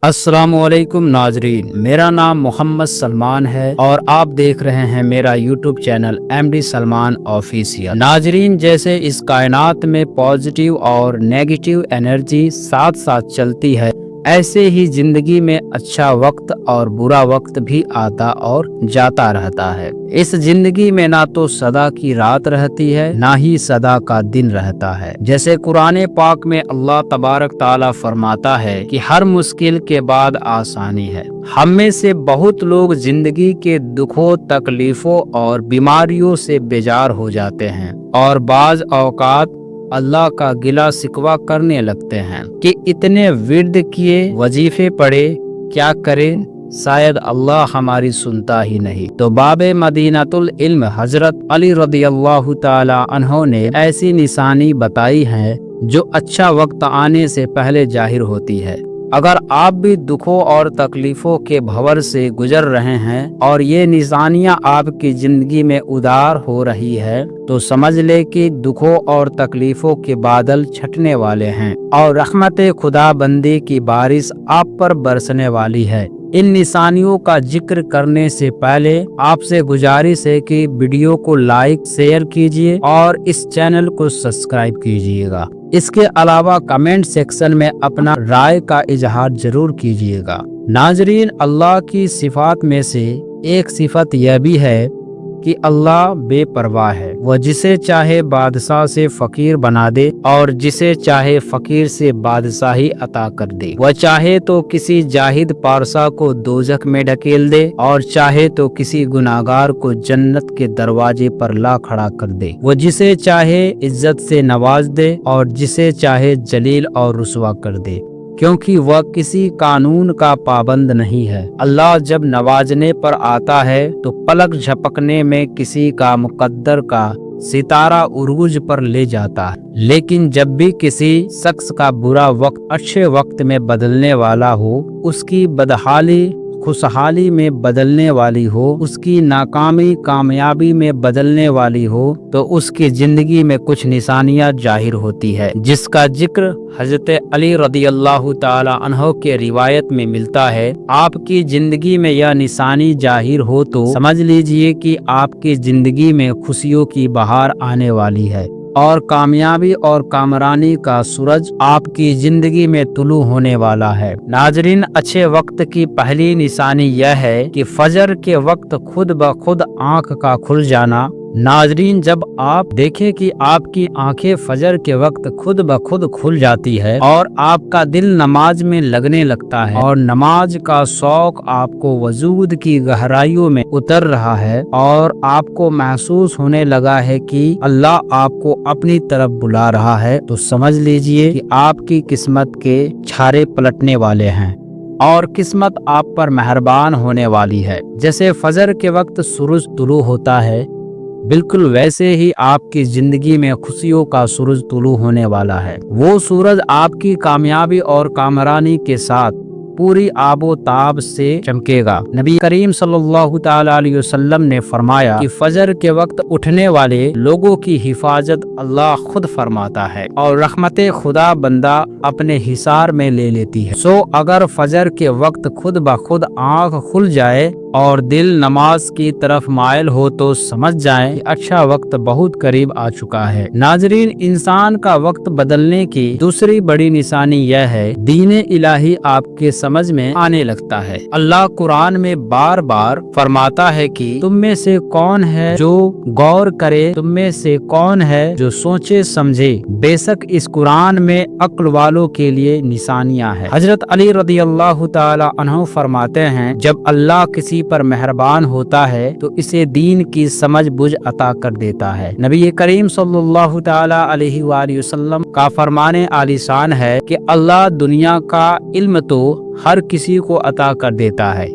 السلام علیکم ناظرین، میرا نام محمد سلمان ہے اور آپ دیکھ رہے ہیں میرا YouTube channel M D Salman official. ناظرین، جیسے اس کائنات میں پازیٹیو اور نیگیٹو انرجی ساتھ ساتھ چلتی ہے، ایسے ہی زندگی میں اچھا وقت اور برا وقت بھی آتا اور جاتا رہتا ہے۔ اس زندگی میں نہ تو سدا کی رات رہتی ہے، نہ ہی سدا کا دن رہتا ہے۔ جیسے قرآن پاک میں اللہ تبارک تعالیٰ فرماتا ہے کہ ہر مشکل کے بعد آسانی ہے۔ ہم میں سے بہت لوگ زندگی کے دکھوں، تکلیفوں اور بیماریوں سے بیزار ہو جاتے ہیں اور بعض اوقات اللہ کا گلہ شکوہ کرنے لگتے ہیں کہ اتنے ورد کیے، وظیفے پڑھے، کیا کریں، شاید اللہ ہماری سنتا ہی نہیں۔ تو باب مدینۃ العلم حضرت علی رضی اللہ تعالی عنہ نے ایسی نشانی بتائی ہے جو اچھا وقت آنے سے پہلے ظاہر ہوتی ہے۔ اگر آپ بھی دکھوں اور تکلیفوں کے بھور سے گزر رہے ہیں اور یہ نشانیاں آپ کی زندگی میں ادار ہو رہی ہے تو سمجھ لے کہ دکھوں اور تکلیفوں کے بادل چھٹنے والے ہیں اور رحمت خدا بندی کی بارش آپ پر برسنے والی ہے۔ ان نشانیوں کا ذکر کرنے سے پہلے آپ سے گزارش ہے کہ ویڈیو کو لائک، شیئر کیجیے اور اس چینل کو سبسکرائب کیجیے گا۔ اس کے علاوہ کمنٹ سیکشن میں اپنا رائے کا اظہار ضرور کیجیے گا۔ ناظرین، اللہ کی صفات میں سے ایک صفت یہ بھی ہے کہ اللہ بے پرواہ ہے۔ وہ جسے چاہے بادشاہ سے فقیر بنا دے اور جسے چاہے فقیر سے بادشاہی عطا کر دے۔ وہ چاہے تو کسی جاہد پارسا کو دوزخ میں ڈھکیل دے اور چاہے تو کسی گناہگار کو جنت کے دروازے پر لا کھڑا کر دے۔ وہ جسے چاہے عزت سے نواز دے اور جسے چاہے ذلیل اور رسوا کر دے، کیونکہ وہ کسی قانون کا پابند نہیں ہے۔ اللہ جب نوازنے پر آتا ہے تو پلک جھپکنے میں کسی کا مقدر کا ستارہ عروج پر لے جاتا ہے، لیکن جب بھی کسی شخص کا برا وقت اچھے وقت میں بدلنے والا ہو، اس کی بدحالی خوشحالی میں بدلنے والی ہو، اس کی ناکامی کامیابی میں بدلنے والی ہو، تو اس کی زندگی میں کچھ نشانیاں ظاہر ہوتی ہے، جس کا ذکر حضرت علی رضی اللہ تعالی عنہ کے روایت میں ملتا ہے۔ آپ کی زندگی میں یہ نشانی ظاہر ہو تو سمجھ لیجئے کہ آپ کی زندگی میں خوشیوں کی بہار آنے والی ہے اور کامیابی اور کامرانی کا سورج آپ کی زندگی میں طلوع ہونے والا ہے۔ ناظرین، اچھے وقت کی پہلی نشانی یہ ہے کہ فجر کے وقت خود بخود آنکھ کا کھل جانا۔ ناظرین، جب آپ دیکھیں کہ آپ کی آنکھیں فجر کے وقت خود بخود کھل جاتی ہے اور آپ کا دل نماز میں لگنے لگتا ہے اور نماز کا شوق آپ کو وجود کی گہرائیوں میں اتر رہا ہے اور آپ کو محسوس ہونے لگا ہے کہ اللہ آپ کو اپنی طرف بلا رہا ہے، تو سمجھ لیجئے کہ آپ کی قسمت کے چھارے پلٹنے والے ہیں اور قسمت آپ پر مہربان ہونے والی ہے۔ جیسے فجر کے وقت سورج طلوع ہوتا ہے، بالکل ویسے ہی آپ کی زندگی میں خوشیوں کا سورج طلوع ہونے والا ہے۔ وہ سورج آپ کی کامیابی اور کامرانی کے ساتھ پوری آب و تاب سے چمکے گا۔ نبی کریم صلی اللہ تعالی علیہ وسلم نے فرمایا کہ فجر کے وقت اٹھنے والے لوگوں کی حفاظت اللہ خود فرماتا ہے اور رحمت خدا بندہ اپنے حصار میں لے لیتی ہے۔ سو اگر فجر کے وقت خود بخود آنکھ کھل جائے اور دل نماز کی طرف مائل ہو تو سمجھ جائیں کہ اچھا وقت بہت قریب آ چکا ہے۔ ناظرین، انسان کا وقت بدلنے کی دوسری بڑی نشانی یہ ہے، دین الہی آپ کے سمجھ میں آنے لگتا ہے۔ اللہ قرآن میں بار بار فرماتا ہے کہ تم میں سے کون ہے جو غور کرے، تم میں سے کون ہے جو سوچے سمجھے۔ بے شک اس قرآن میں عقل والوں کے لیے نشانیاں ہیں۔ حضرت علی رضی اللہ تعالی عنہ فرماتے ہیں، جب اللہ کسی پر مہربان ہوتا ہے تو اسے دین کی سمجھ بوجھ عطا کر دیتا ہے۔ نبی کریم صلی اللہ تعالی علیہ وآلہ وسلم کا فرمان عالی شان ہے کہ اللہ دنیا کا علم تو ہر کسی کو عطا کر دیتا ہے،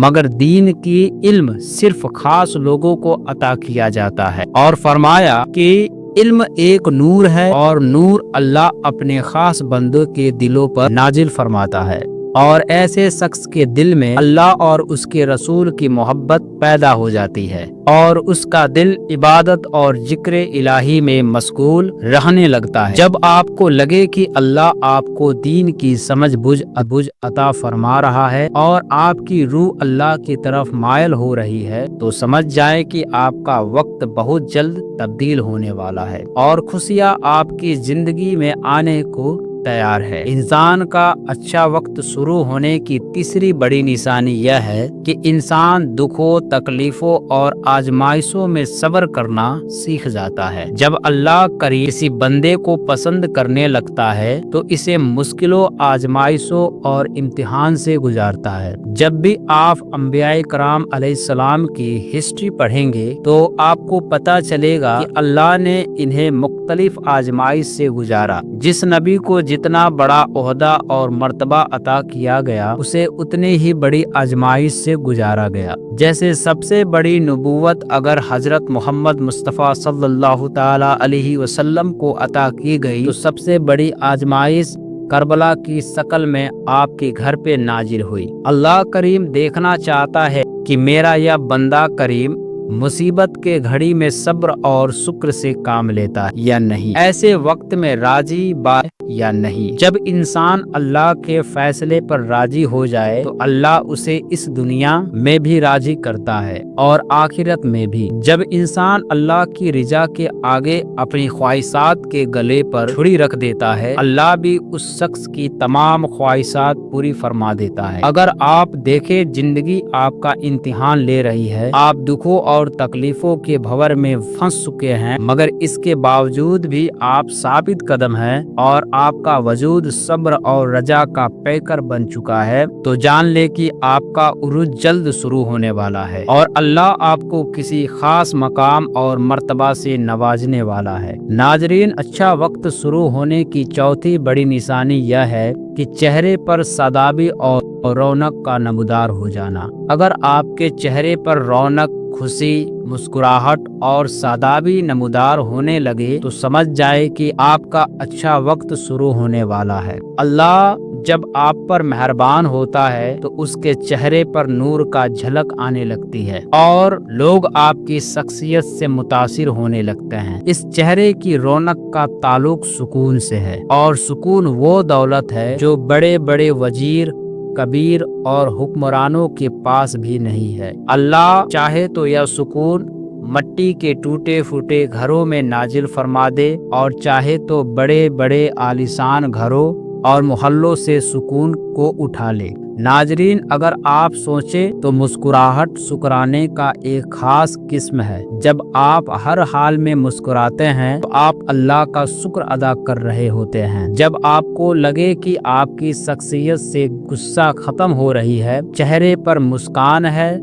مگر دین کی علم صرف خاص لوگوں کو عطا کیا جاتا ہے، اور فرمایا کہ علم ایک نور ہے اور نور اللہ اپنے خاص بندوں کے دلوں پر نازل فرماتا ہے۔ اور ایسے شخص کے دل میں اللہ اور اس کے رسول کی محبت پیدا ہو جاتی ہے اور اس کا دل عبادت اور ذکر الہی میں مشغول رہنے لگتا ہے۔ جب آپ کو لگے کہ اللہ آپ کو دین کی سمجھ بوجھ عطا فرما رہا ہے اور آپ کی روح اللہ کی طرف مائل ہو رہی ہے تو سمجھ جائیں کہ آپ کا وقت بہت جلد تبدیل ہونے والا ہے اور خوشیاں آپ کی زندگی میں آنے کو تیار ہے۔ انسان کا اچھا وقت شروع ہونے کی تیسری بڑی نشانی یہ ہے کہ انسان دکھوں، تکلیفوں اور آزمائشوں میں صبر کرنا سیکھ جاتا ہے۔ جب اللہ کریم کسی بندے کو پسند کرنے لگتا ہے تو اسے مشکلوں، آزمائشوں اور امتحان سے گزارتا ہے۔ جب بھی آپ انبیاء کرام علیہ السلام کی ہسٹری پڑھیں گے تو آپ کو پتہ چلے گا کہ اللہ نے انہیں مختلف آزمائش سے گزارا۔ جس نبی کو جتنا بڑا عہدہ اور مرتبہ عطا کیا گیا اسے اتنی ہی بڑی آزمائش سے گزارا گیا۔ جیسے سب سے بڑی نبوت اگر حضرت محمد مصطفیٰ صلی اللہ تعالی علیہ وسلم کو عطا کی گئی تو سب سے بڑی آزمائش کربلا کی شکل میں آپ کے گھر پہ نازل ہوئی۔ اللہ کریم دیکھنا چاہتا ہے کہ میرا یہ بندہ کریم مصیبت کے گھڑی میں صبر اور شکر سے کام لیتا ہے یا نہیں، ایسے وقت میں راضی با یا نہیں۔ جب انسان اللہ کے فیصلے پر راضی ہو جائے تو اللہ اسے اس دنیا میں بھی راضی کرتا ہے اور آخرت میں بھی۔ جب انسان اللہ کی رضا کے آگے اپنی خواہشات کے گلے پر چھری رکھ دیتا ہے اللہ بھی اس شخص کی تمام خواہشات پوری فرما دیتا ہے۔ اگر آپ دیکھیں زندگی آپ کا امتحان لے رہی ہے، آپ دکھوں اور تکلیفوں کے بھور میں پھنس چکے ہیں، مگر اس کے باوجود بھی آپ ثابت قدم ہیں اور آپ کا وجود صبر اور رجا کا پیکر بن چکا ہے تو جان لے کہ آپ کا عروج جلد شروع ہونے والا ہے اور اللہ آپ کو کسی خاص مقام اور مرتبہ سے نوازنے والا ہے۔ ناظرین، اچھا وقت شروع ہونے کی چوتھی بڑی نشانی یہ ہے کہ چہرے پر شادابی اور رونق کا نمودار ہو جانا۔ اگر آپ کے چہرے پر رونق، خوشی، مسکراہٹ اور شادابی نمودار ہونے لگے تو سمجھ جائے کہ آپ کا اچھا وقت شروع ہونے والا ہے۔ اللہ جب آپ پر مہربان ہوتا ہے تو اس کے چہرے پر نور کا جھلک آنے لگتی ہے اور لوگ آپ کی شخصیت سے متاثر ہونے لگتے ہیں۔ اس چہرے کی رونق کا تعلق سکون سے ہے اور سکون وہ دولت ہے جو بڑے بڑے وزیر، کبیر اور حکمرانوں کے پاس بھی نہیں ہے۔ اللہ چاہے تو یہ سکون مٹی کے ٹوٹے پھوٹے گھروں میں نازل فرما دے اور چاہے تو بڑے بڑے عالیشان گھروں اور محلوں سے سکون کو اٹھا لے۔ ناظرین، اگر آپ سوچیں تو مسکراہٹ شکرانے کا ایک خاص قسم ہے۔ جب آپ ہر حال میں مسکراتے ہیں تو آپ اللہ کا شکر ادا کر رہے ہوتے ہیں۔ جب آپ کو لگے کہ آپ کی شخصیت سے غصہ ختم ہو رہی ہے، چہرے پر مسکان ہے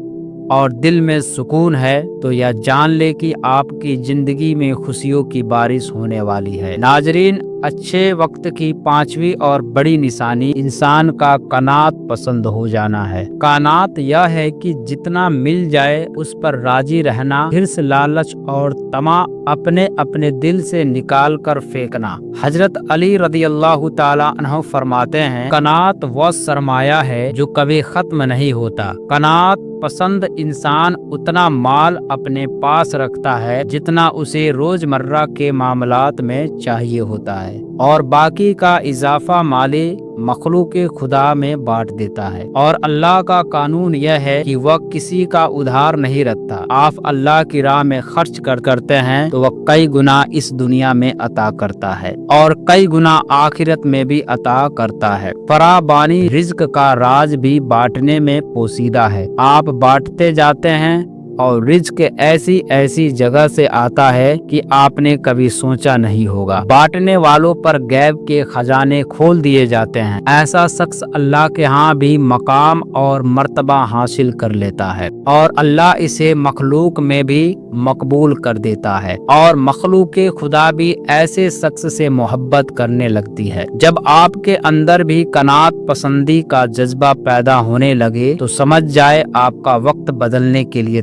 اور دل میں سکون ہے تو یہ جان لے کہ آپ کی زندگی میں خوشیوں کی بارش ہونے والی ہے۔ ناظرین، اچھے وقت کی پانچویں اور بڑی نشانی انسان کا قناعت پسند ہو جانا ہے۔ قناعت یہ ہے کہ جتنا مل جائے اس پر راضی رہنا، حرص، لالچ اور طمع اپنے اپنے دل سے نکال کر پھینکنا۔ حضرت علی رضی اللہ تعالی عنہ فرماتے ہیں، قناعت وہ سرمایہ ہے جو کبھی ختم نہیں ہوتا۔ قناعت پسند انسان اتنا مال اپنے پاس رکھتا ہے جتنا اسے روزمرہ کے معاملات میں چاہیے ہوتا ہے اور باقی کا اضافہ مالی مخلوق خدا میں بانٹ دیتا ہے۔ اور اللہ کا قانون یہ ہے کہ وہ کسی کا ادھار نہیں رکھتا۔ آپ اللہ کی راہ میں خرچ کرتے ہیں تو وہ کئی گنا اس دنیا میں عطا کرتا ہے اور کئی گنا آخرت میں بھی عطا کرتا ہے۔ فراوانی رزق کا راز بھی بانٹنے میں پوشیدہ ہے۔ آپ بانٹتے جاتے ہیں اور رزق ایسی جگہ سے آتا ہے کہ آپ نے کبھی سوچا نہیں ہوگا۔ بانٹنے والوں پر غیب کے خزانے کھول دیے جاتے ہیں۔ ایسا شخص اللہ کے ہاں بھی مقام اور مرتبہ حاصل کر لیتا ہے اور اللہ اسے مخلوق میں بھی مقبول کر دیتا ہے اور مخلوق خدا بھی ایسے شخص سے محبت کرنے لگتی ہے۔ جب آپ کے اندر بھی قناعت پسندی کا جذبہ پیدا ہونے لگے تو سمجھ جائے آپ کا وقت بدلنے کے لیے